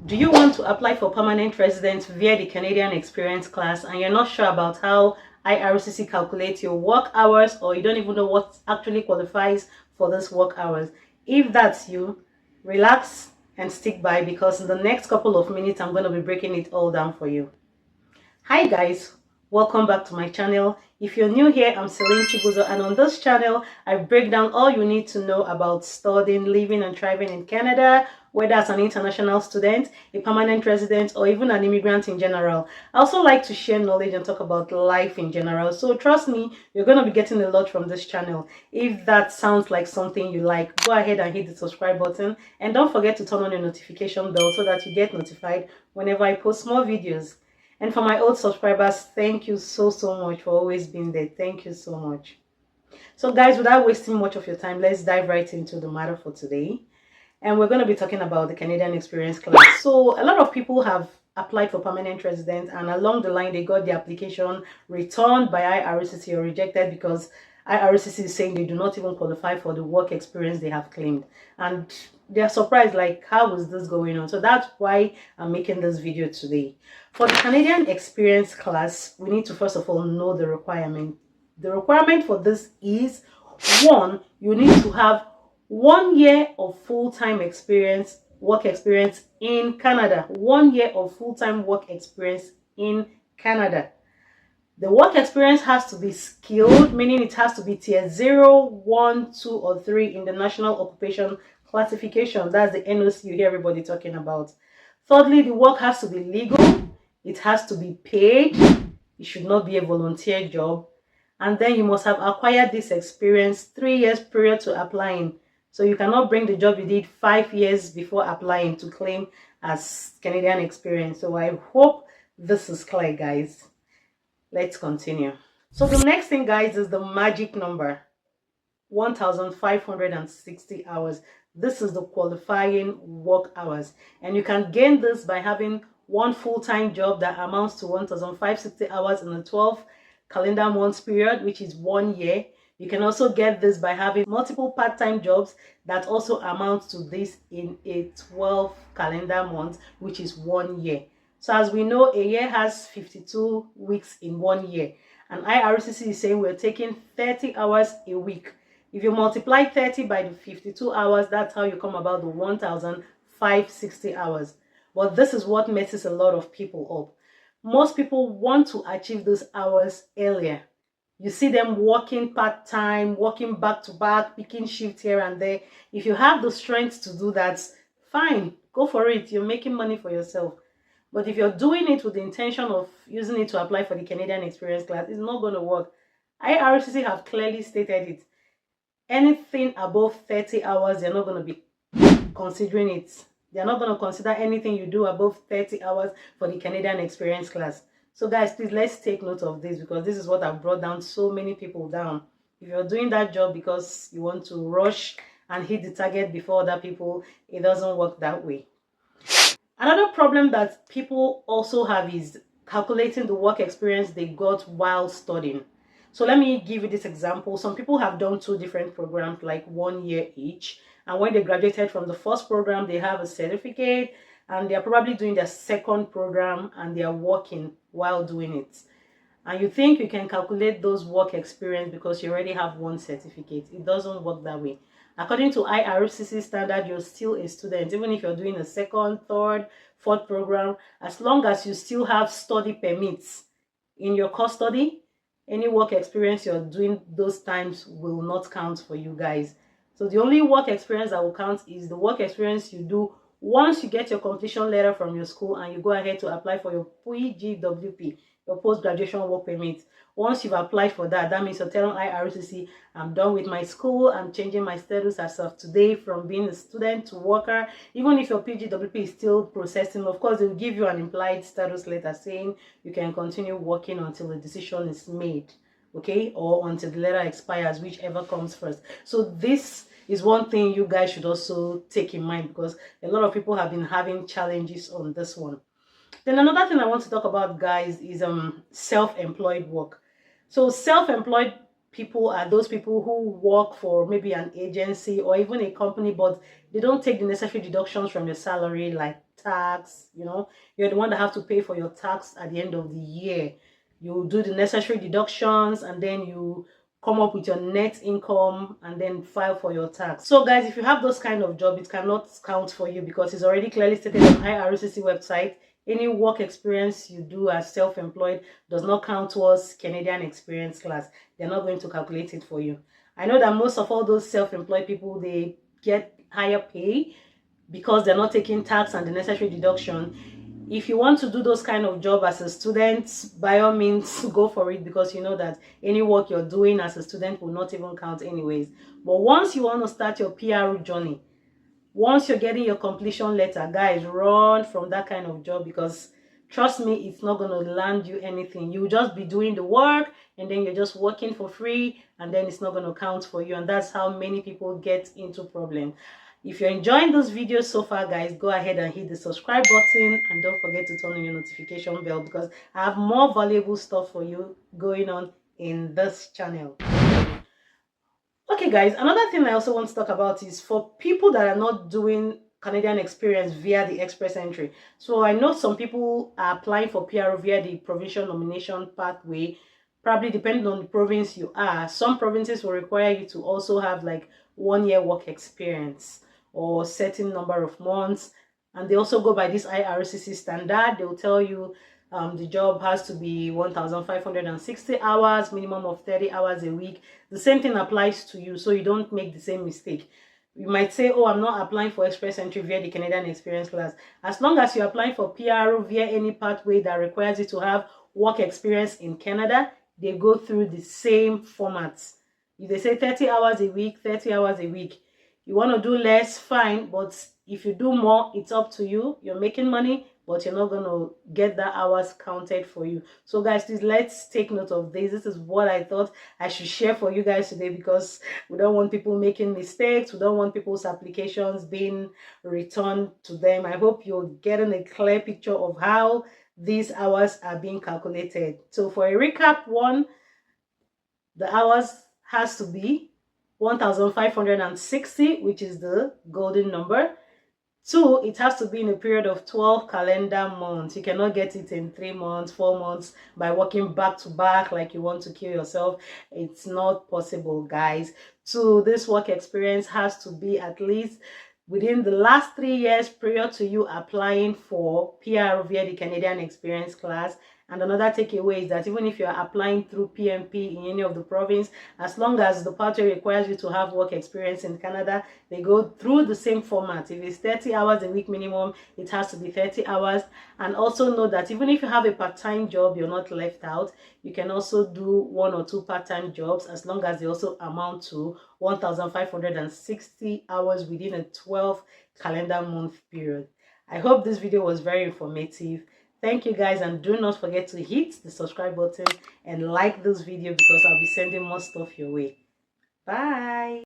Do you want to apply for permanent residence via the Canadian Experience class and you're not sure about how IRCC calculates your work hours, or you don't even know what actually qualifies for this work hours? If that's you, relax and stick by, because in the next couple of minutes I'm going to be breaking it all down for you. Hi guys, welcome back to my channel. If you're new here, I'm Celine Chibuzo, and on this channel I break down all you need to know about studying, living and thriving in Canada, whether as an international student, a permanent resident, or even an immigrant in general. I also like to share knowledge and talk about life in general, so trust me, you're going to be getting a lot from this channel. If that sounds like something you like, go ahead and hit the subscribe button, and don't forget to turn on your notification bell so that you get notified whenever I post more videos. And for my old subscribers, thank you so much for always being there. Thank you so much. So guys, without wasting much of your time, let's dive right into the matter for today. And we're going to be talking about the Canadian Experience class. So a lot of people have applied for permanent residence, and along the line they got the application returned by IRCC or rejected because IRCC is saying they do not even qualify for the work experience they have claimed, and they're surprised, like, how is this going on? So that's why I'm making this video today. For the Canadian Experience class, we need to first of all know the requirement. The requirement for this is, one, you need to have 1 year of full-time experience, work experience in Canada. 1 year of full-time work experience in Canada. The work experience has to be skilled, meaning it has to be tier 0, 1, 2, or 3 in the National Occupation Classification. That's the NOC you hear everybody talking about. Thirdly, the work has to be legal. It has to be paid. It should not be a volunteer job. And then you must have acquired this experience 3 years prior to applying. So you cannot bring the job you did 5 years before applying to claim as Canadian experience. So I hope this is clear, guys. Let's continue. So the next thing, guys, is the magic number, 1,560 hours. This is the qualifying work hours, and you can gain this by having one full-time job that amounts to 1,560 hours in a 12 calendar months period, which is 1 year. You can also get this by having multiple part-time jobs that also amount to this in a 12 calendar months, which is 1 year. So as we know, a year has 52 weeks in 1 year, and IRCC is saying we're taking 30 hours a week. If you multiply 30 by the 52 hours, that's how you come about the 1,560 hours. But this is what messes a lot of people up. Most people want to achieve those hours earlier. You see them working part-time, working back-to-back, picking shifts here and there. If you have the strength to do that, fine, go for it. You're making money for yourself. But if you're doing it with the intention of using it to apply for the Canadian Experience class, it's not going to work. IRCC have clearly stated it. Anything above 30 hours, they're not going to be considering it. They're not going to consider anything you do above 30 hours for the Canadian Experience class. So guys, please, let's take note of this, because this is what I've brought down so many people down. If you're doing that job because you want to rush and hit the target before other people, it doesn't work that way. Another problem that people also have is calculating the work experience they got while studying. So let me give you this example. Some people have done 2 different programs, like 1 year each. And when they graduated from the first program, they have a certificate, and they're probably doing their second program and they're working while doing it. And you think you can calculate those work experience because you already have 1 certificate. It doesn't work that way. According to IRCC standard, you're still a student, even if you're doing a second, third, fourth program. As long as you still have study permits in your custody, any work experience you're doing those times will not count for you guys. So the only work experience that will count is the work experience you do once you get your completion letter from your school and you go ahead to apply for your PGWP, your post-graduation work permit. Once you've applied for that, that means you're telling IRCC, I'm done with my school, I'm changing my status as of today from being a student to worker. Even if your PGWP is still processing, of course, they will give you an implied status letter saying you can continue working until the decision is made, okay, or until the letter expires, whichever comes first. So this is one thing you guys should also take in mind, because a lot of people have been having challenges on this one. Then another thing I want to talk about, guys, is self-employed work. So self-employed people are those people who work for maybe an agency or even a company, but they don't take the necessary deductions from your salary, like tax, you know, you're the one that have to pay for your tax at the end of the year. You do the necessary deductions, and then you come up with your net income and then file for your tax. So guys, if you have those kind of job, it cannot count for you because it's already clearly stated on IRCC website. Any work experience you do as self-employed does not count towards Canadian experience class. They're not going to calculate it for you. I know that most of all those self-employed people, they get higher pay because they're not taking tax and the necessary deduction. If you want to do those kind of job as a student, by all means go for it, because you know that any work you're doing as a student will not even count anyways. But once you want to start your PR journey, once you're getting your completion letter, guys, run from that kind of job, because trust me, it's not going to land you anything. You'll just be doing the work and then you're just working for free, and then it's not going to count for you. And that's how many people get into problem. If you're enjoying those videos so far, guys, go ahead and hit the subscribe button, and don't forget to turn on your notification bell, because I have more valuable stuff for you going on in this channel. Okay guys, another thing I also want to talk about is for people that are not doing Canadian experience via the express entry. So I know some people are applying for PR via the provincial nomination pathway, probably depending on the province you are. Some provinces will require you to also have like 1 year work experience or certain number of months, and they also go by this IRCC standard. They'll tell you the job has to be 1,560 hours, minimum of 30 hours a week. The same thing applies to you, so you don't make the same mistake. You might say, oh, I'm not applying for express entry via the Canadian experience class. As long as you're applying for PR via any pathway that requires you to have work experience in Canada, they go through the same formats. If they say 30 hours a week, 30 hours a week. You want to do less, fine, but if you do more, it's up to you. You're making money, but you're not going to get that hours counted for you. So guys, please, let's take note of this. This is what I thought I should share for you guys today, because we don't want people making mistakes. We don't want people's applications being returned to them. I hope you're getting a clear picture of how these hours are being calculated. So for a recap, one, the hours has to be 1,560, which is the golden number. 2, it has to be in a period of 12 calendar months. You cannot get it in 3 months, 4 months by working back to back like you want to kill yourself. It's not possible, guys. 2, this work experience has to be at least within the last 3 years prior to you applying for PR via the Canadian experience class. And another takeaway is that even if you're applying through PMP in any of the province, as long as the pathway requires you to have work experience in Canada, they go through the same format. If it's 30 hours a week minimum, it has to be 30 hours. And also know that even if you have a part-time job, you're not left out. You can also do 1 or 2 part-time jobs, as long as they also amount to 1,560 hours within a 12 calendar month period. I hope this video was very informative. Thank you guys, and do not forget to hit the subscribe button and like this video, because I'll be sending more stuff your way. Bye.